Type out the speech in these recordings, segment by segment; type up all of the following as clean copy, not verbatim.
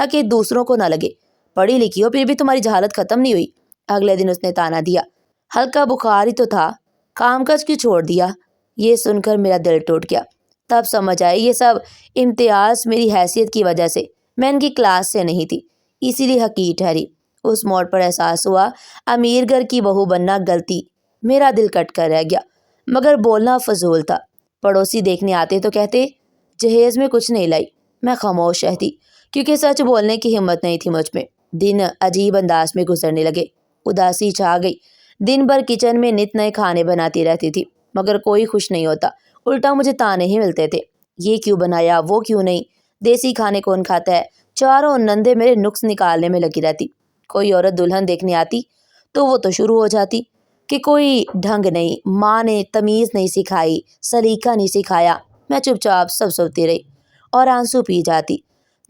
تاکہ دوسروں کو نہ لگے پڑھی لکھی ہو پھر بھی تمہاری جہالت ختم نہیں ہوئی۔ اگلے دن اس نے تانا دیا، ہلکا بخار ہی تو تھا، کام کاج کیوں چھوڑ دیا؟ یہ سن کر میرا دل ٹوٹ گیا۔ تب سمجھ آئی یہ سب امتیاز میری حیثیت کی وجہ سے، میں ان کی کلاس سے نہیں تھی، اسی لیے حقیر ٹھہری۔ اس موڑ پر احساس ہوا امیر گھر کی بہو بننا غلطی، میرا دل کٹ کر رہ گیا، مگر بولنا فضول تھا۔ پڑوسی دیکھنے آتے تو کہتے جہیز میں کچھ نہیں لائی، میں خاموش رہتی کیونکہ سچ بولنے کی ہمت نہیں تھی مجھ میں۔ دن عجیب انداز میں گزرنے لگے، اداسی چھا گئی۔ دن بھر کچن میں نت نئے کھانے بناتی رہتی تھی مگر کوئی خوش نہیں ہوتا، الٹا مجھے تانے ہی ملتے تھے، یہ کیوں بنایا وہ کیوں نہیں، دیسی کھانے کون کھاتا ہے۔ چاروں نندے میرے نقص نکالنے میں لگی رہتی۔ کوئی عورت دلہن دیکھنے آتی تو وہ تو شروع ہو جاتی کہ کوئی ڈھنگ نہیں، ماں نے تمیز نہیں سکھائی، سلیقہ نہیں سکھایا۔ میں چپ چاپ سب سنتی رہی اور آنسو پی جاتی۔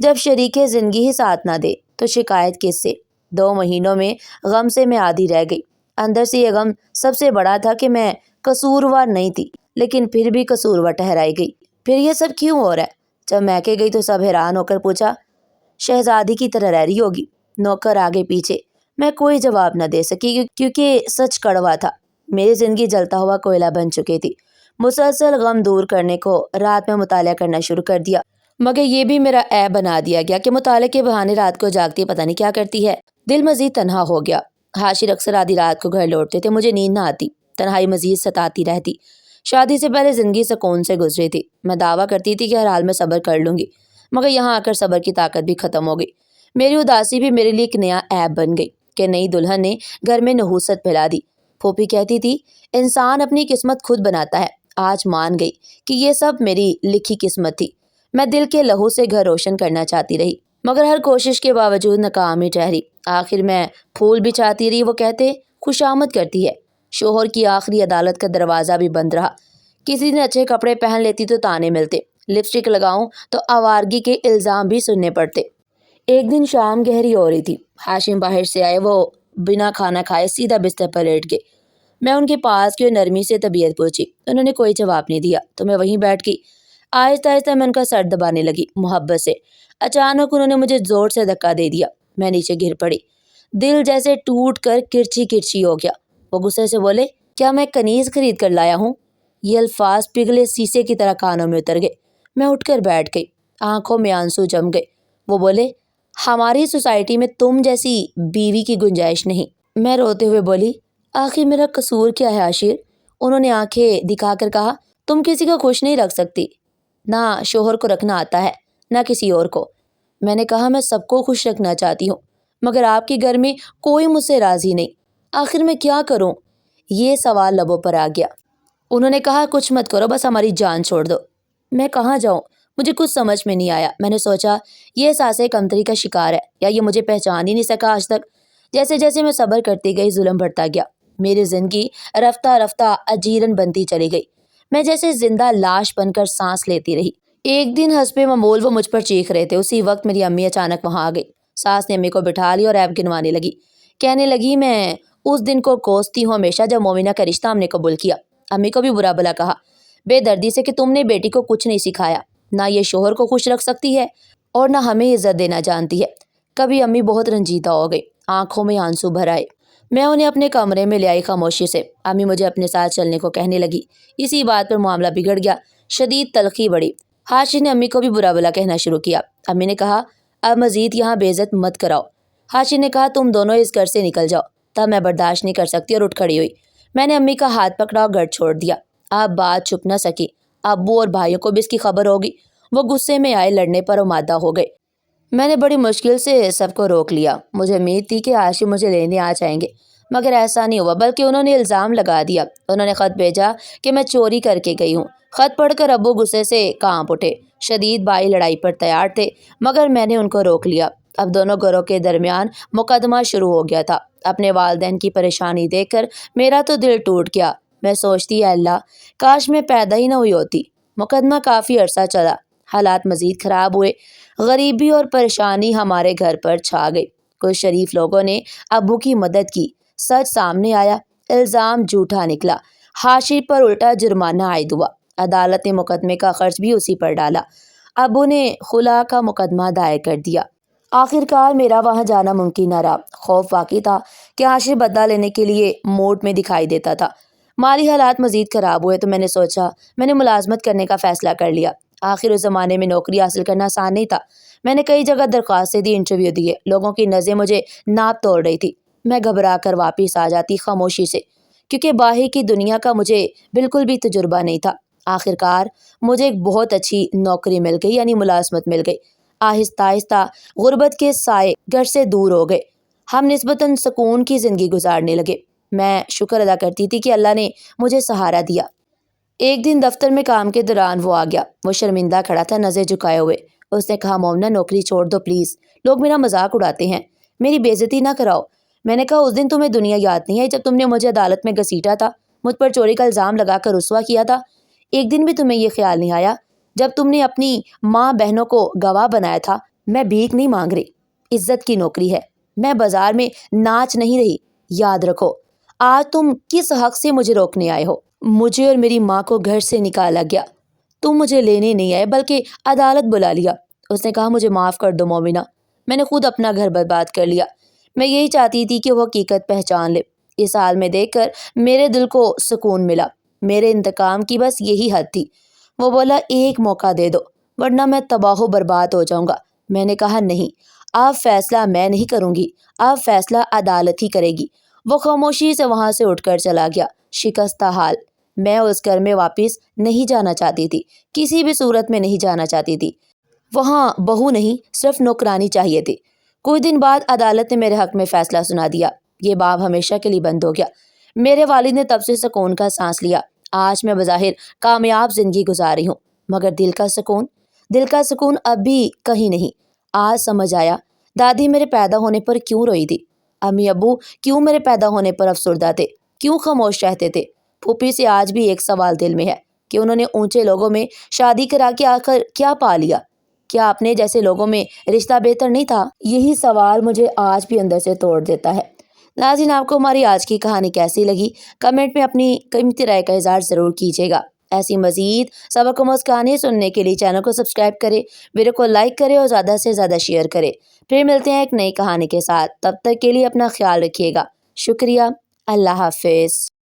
جب شریک زندگی ہی ساتھ نہ دے تو شکایت کس سے؟ 2 مہینوں میں غم سے میں آدھی رہ گئی۔ اندر سے یہ غم سب سے بڑا تھا کہ میں قصوروار نہیں تھی لیکن پھر بھی قصوروار ٹھہرائی گئی۔ پھر یہ سب کیوں ہو رہا ہے؟ جب میکے گئی تو سب حیران ہو کر پوچھا شہزادی کی طرح رہ رہی ہوگی؟ نوکر آگے پیچھے، میں کوئی جواب نہ دے سکی کیونکہ سچ کڑوا تھا۔ میری زندگی جلتا ہوا کوئلہ بن چکی تھی۔ مسلسل غم دور کرنے کو رات میں مطالعہ کرنا شروع کر دیا، مگر یہ بھی میرا عیب بنا دیا گیا کہ مطالعے کے بہانے رات کو جاگتی پتہ نہیں کیا کرتی ہے۔ دل مزید تنہا ہو گیا۔ حاشر اکثر آدھی رات کو گھر لوٹتے تھے، مجھے نیند نہ آتی، تنہائی مزید ستاتی رہتی۔ شادی سے پہلے زندگی سکون سے گزری تھی، میں دعویٰ کرتی تھی کہ ہر حال میں صبر کر لوں گی، مگر یہاں آ کر صبر کی طاقت بھی ختم ہو گئی۔ میری اداسی بھی میرے لیے ایک نیا عیب بن گئی کہ نئی دلہن نے گھر میں نحوست پھیلا دی۔ پھوپھی کہتی تھی انسان اپنی قسمت خود بناتا ہے۔ آج مان گئی کہ یہ سب میری لکھی قسمت تھی۔ میں دل کے لہو سے گھر روشن کرنا چاہتی رہی مگر ہر کوشش کے باوجود ناکام ہی ٹھہری۔ آخر میں پھول بھی چاہتی رہی، وہ کہتے خوش آمد کرتی ہے۔ شوہر کی آخری عدالت کا دروازہ بھی بند رہا۔ کسی دن اچھے کپڑے پہن لیتی تو تانے ملتے، لپسٹک لگاؤں تو آوارگی کے الزام بھی سننے پڑتے۔ ایک دن شام گہری ہو رہی تھی، ہاشم باہر سے آئے، وہ بنا کھانا کھائے سیدھا بستر پر لیٹ گئے۔ میں ان کے پاس گئی، نرمی سے طبیعت پوچھی، انہوں نے کوئی جواب نہیں دیا تو میں وہیں بیٹھ گئی۔ آہستہ آہستہ میں ان کا سر دبانے لگی محبت سے۔ اچانک انہوں نے مجھے زور سے دھکا دے دیا، میں نیچے گر پڑی، دل جیسے ٹوٹ کر کرچی کرچی ہو گیا۔ وہ غصے سے بولے کیا میں کنیز خرید کر لایا ہوں؟ یہ الفاظ پگھلے شیشے کی طرح کانوں میں اتر گئے۔ میں اٹھ کر بیٹھ گئی، آنکھوں میں آنسو جم گئے۔ وہ بولے ہماری سوسائٹی میں تم جیسی بیوی کی گنجائش نہیں۔ میں روتے ہوئے بولی آخر میرا قصور کیا ہے عاشر؟ انہوں نے آنکھیں دکھا کر کہا تم کسی کو خوش نہیں رکھ سکتی، نہ شوہر کو رکھنا آتا ہے نہ کسی اور کو۔ میں نے کہا میں سب کو خوش رکھنا چاہتی ہوں مگر آپ کے گھر میں کوئی مجھ سے راضی نہیں، آخر میں کیا کروں؟ یہ سوال لبوں پر آ گیا۔ انہوں نے کہا کچھ مت کرو، بس ہماری جان چھوڑ دو۔ میں کہاں جاؤں؟ مجھے کچھ سمجھ میں نہیں آیا۔ میں نے سوچا یہ احساس کمتری کا شکار ہے یا یہ مجھے پہچان ہی نہیں سکا آج تک۔ جیسے جیسے میں صبر کرتی گئی ظلم بڑھتا گیا، میری زندگی رفتہ رفتہ اجیرن بنتی چلی گئی، میں جیسے زندہ لاش بن کر سانس لیتی رہی۔ ایک دن حسب معمول وہ مجھ پر چیخ رہے تھے، اسی وقت میری امی اچانک وہاں آ گئی۔ ساس نے امی کو بٹھا لی اور عیب گنوانے لگی، کہنے لگی میں اس دن کو کوستی ہوں ہمیشہ جب مومنہ کا رشتہ ہم نے قبول کیا۔ امی کو بھی برا بھلا کہا بے دردی سے کہ تم نے بیٹی کو کچھ نہیں سکھایا، نہ یہ شوہر کو خوش رکھ سکتی ہے اور نہ ہمیں عزت دینا جانتی ہے۔ کبھی امی بہت رنجیدہ ہو گئی، آنکھوں میں آنسو بھر آئے۔ میں انہیں اپنے کمرے میں لے آئی خاموشی سے۔ امی مجھے اپنے ساتھ چلنے کو کہنے لگی۔ اسی بات پر معاملہ بگڑ گیا، شدید تلخی بڑھی۔ حاشر نے امی کو بھی برا بھلا کہنا شروع کیا۔ امی نے کہا اب مزید یہاں بے عزت مت کراؤ۔ حاشر نے کہا تم دونوں اس گھر سے نکل جاؤ۔ تب میں برداشت نہیں کر سکتی اور اٹھ کھڑی ہوئی۔ میں نے امی کا ہاتھ پکڑا اور گھر چھوڑ دیا۔ اب بات چھپ نہ سکی، ابو اور بھائیوں کو بھی اس کی خبر ہوگی۔ وہ غصے میں آئے، لڑنے پر آمادہ ہو گئے۔ میں نے بڑی مشکل سے سب کو روک لیا۔ مجھے امید تھی کہ حاشر مجھے لینے آ جائیں گے مگر ایسا نہیں ہوا، بلکہ انہوں نے الزام لگا دیا۔ انہوں نے خط بھیجا کہ میں چوری کر کے گئی ہوں۔ خط پڑھ کر ابو غصے سے کانپ اٹھے، شدید بائی لڑائی پر تیار تھے مگر میں نے ان کو روک لیا۔ اب دونوں گھروں کے درمیان مقدمہ شروع ہو گیا تھا۔ اپنے والدین کی پریشانی دیکھ کر میرا تو دل ٹوٹ گیا۔ میں سوچتی ہے اللہ کاش میں پیدا ہی نہ ہوئی ہوتی۔ مقدمہ کافی عرصہ چلا، حالات مزید خراب ہوئے، غریبی اور پریشانی ہمارے گھر پر چھا گئی۔ کچھ شریف لوگوں نے ابو کی مدد کی، سچ سامنے آیا، الزام جھوٹا نکلا، حاشر پر الٹا جرمانہ عائد ہوا۔ عدالت نے مقدمے کا خرچ بھی اسی پر ڈالا۔ ابو نے خلا کا مقدمہ دائر کر دیا۔ آخرکار میرا وہاں جانا ممکن نہ رہا۔ خوف واقعی تھا کہ عاشر بدلہ لینے کے لیے موڈ میں دکھائی دیتا تھا۔ مالی حالات مزید خراب ہوئے تو میں نے ملازمت کرنے کا فیصلہ کر لیا۔ آخر اس زمانے میں نوکری حاصل کرنا آسان نہیں تھا۔ میں نے کئی جگہ درخواستیں دی، انٹرویو دیے، لوگوں کی نظریں مجھے ناپ توڑ رہی تھی۔ میں گھبرا کر واپس آ جاتی خاموشی سے، کیونکہ باہر کی دنیا کا مجھے بالکل بھی تجربہ نہیں تھا۔ آخرکار مجھے ایک بہت اچھی نوکری مل گئی، یعنی ملازمت مل گئی۔ آہستہ آہستہ غربت کے سائے گھر سے دور ہو گئے، ہم نسبتاً سکون کی زندگی گزارنے لگے۔ میں شکر ادا کرتی تھی کہ اللہ نے مجھے سہارا دیا۔ ایک دن دفتر میں کام کے دوران وہ آ گیا۔ وہ شرمندہ کھڑا تھا، نظر جھکائے ہوئے۔ اس نے کہا، مومنہ نوکری چھوڑ دو پلیز، لوگ میرا مذاق اڑاتے ہیں، میری بے عزتی نہ کراؤ۔ میں نے کہا، اس دن تمہیں دنیا یاد نہیں ہے جب تم نے مجھے عدالت میں گھسیٹا تھا، مجھ پر چوری کا الزام لگا کر رسوا کیا تھا؟ ایک دن بھی تمہیں یہ خیال نہیں آیا جب تم نے اپنی ماں بہنوں کو گواہ بنایا تھا؟ میں بھیک نہیں مانگ رہی، عزت کی نوکری ہے، میں بازار میں ناچ نہیں رہی۔ یاد رکھو، آج تم کس حق سے مجھے روکنے آئے ہو؟ مجھے اور میری ماں کو گھر سے نکالا گیا، تم مجھے لینے نہیں آئے بلکہ عدالت بلا لیا۔ اس نے کہا، مجھے معاف کر دو مومنہ، میں نے خود اپنا گھر برباد کر لیا۔ میں یہی چاہتی تھی کہ وہ حقیقت پہچان لے۔ اس حال میں دیکھ کر میرے دل کو سکون ملا۔ میرے انتقام کی بس یہی حد تھی۔ وہ بولا، ایک موقع دے دو ورنہ میں تباہ و برباد ہو جاؤں گا۔ میں نے کہا، نہیں، اب فیصلہ میں نہیں کروں گی، اب فیصلہ عدالت ہی کرے گی۔ وہ خاموشی سے وہاں سے اٹھ کر چلا گیا، شکستہ حال۔ میں اس گھر میں واپس نہیں جانا چاہتی تھی، کسی بھی صورت میں نہیں جانا چاہتی تھی۔ وہاں بہو نہیں، صرف نوکرانی چاہیے تھی۔ کچھ دن بعد عدالت نے میرے حق میں فیصلہ سنا دیا۔ یہ باب ہمیشہ کے لیے بند ہو گیا۔ میرے والد نے تب سے سکون کا سانس لیا۔ آج میں بظاہر کامیاب زندگی گزار رہی ہوں، مگر دل کا سکون اب بھی کہیں نہیں۔ آج سمجھ آیا دادی میرے پیدا ہونے پر کیوں روئی تھی، امی ابو کیوں میرے پیدا ہونے پر افسردہ تھے، کیوں خاموش رہتے تھے۔ پھوپھی سے آج بھی ایک سوال دل میں ہے کہ انہوں نے اونچے لوگوں میں شادی کرا کے آخر کیا پا لیا؟ کیا اپنے جیسے لوگوں میں رشتہ بہتر نہیں تھا؟ یہی سوال مجھے آج بھی اندر سے توڑ دیتا ہے۔ ناظرین، آپ کو ہماری آج کی کہانی کیسی لگی؟ کمنٹ میں اپنی قیمتی رائے کا اظہار ضرور کیجیے گا۔ ایسی مزید سبق آموز کہانی سننے کے لیے چینل کو سبسکرائب کرے، ویڈیو کو لائک کرے اور زیادہ سے زیادہ شیئر کرے۔ پھر ملتے ہیں ایک نئی کہانی کے ساتھ، تب تک کے لیے اپنا خیال رکھیے گا۔ شکریہ، اللہ حافظ۔